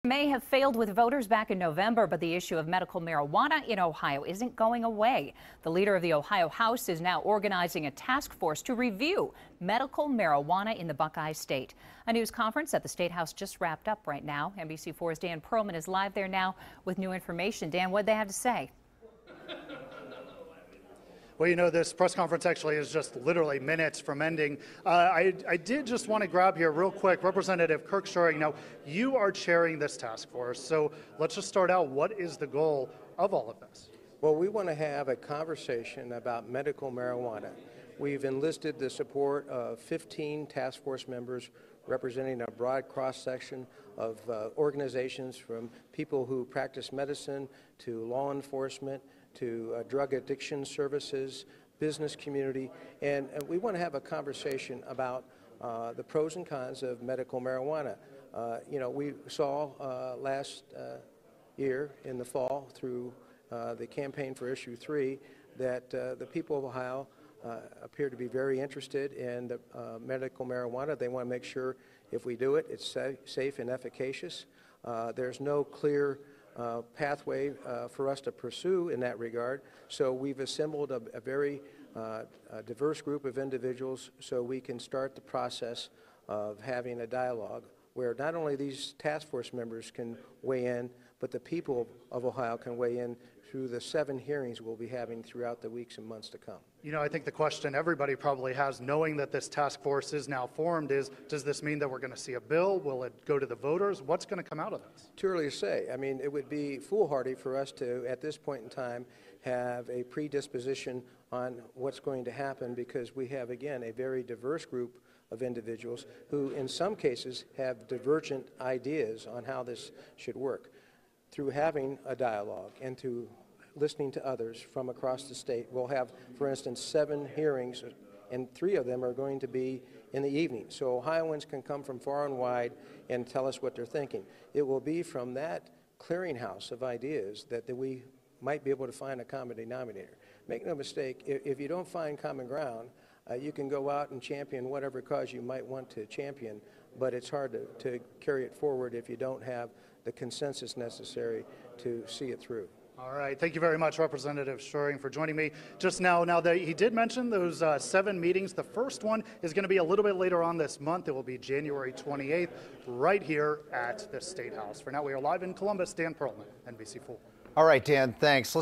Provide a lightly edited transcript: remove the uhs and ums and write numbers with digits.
May have failed with voters back in November, but the issue of medical marijuana in Ohio isn't going away. The leader of the Ohio House is now organizing a task force to review medical marijuana in the Buckeye State. A news conference at the State House just wrapped up right now. NBC4's Dan Perlman is live there now with new information. Dan, what do they have to say? Well, you know, this press conference actually is just literally minutes from ending. I did just want to grab here real quick, Representative Kirk Scheuring. Now, you are chairing this task force, so let's just start out. What is the goal of all of this? Well, we want to have a conversation about medical marijuana. We've enlisted the support of 15 task force members representing a broad cross-section of organizations, from people who practice medicine to law enforcement to drug addiction services, business community, and we want to have a conversation about the pros and cons of medical marijuana. You know, we saw last year in the fall through the campaign for Issue 3 that the people of Ohio appear to be very interested in the medical marijuana. They want to make sure if we do it, it's safe and efficacious. There's no clear pathway for us to pursue in that regard. So we've assembled a very diverse group of individuals so we can start the process of having a dialogue where not only these task force members can weigh in, but the people of Ohio can weigh in through the 7 hearings we'll be having throughout the weeks and months to come. You know, I think the question everybody probably has, knowing that this task force is now formed, is does this mean that we're going to see a bill? Will it go to the voters? What's going to come out of this? Too early to say. I mean, it would be foolhardy for us to, at this point in time, have a predisposition on what's going to happen, because we have, again, a very diverse group of individuals who, in some cases, have divergent ideas on how this should work. Through having a dialogue and through listening to others from across the state, we'll have, for instance, 7 hearings, and 3 of them are going to be in the evening. So Ohioans can come from far and wide and tell us what they're thinking. It will be from that clearinghouse of ideas that we might be able to find a common denominator. Make no mistake, if you don't find common ground, you can go out and champion whatever cause you might want to champion, but it's hard to carry it forward if you don't have the consensus necessary to see it through. All right. Thank you very much, Representative Scheuring, for joining me just now. Now, he did mention those 7 meetings. The first one is going to be a little bit later on this month. It will be January 28th, right here at the State House. For now, we are live in Columbus. Dan Perlman, NBC4. All right, Dan, thanks.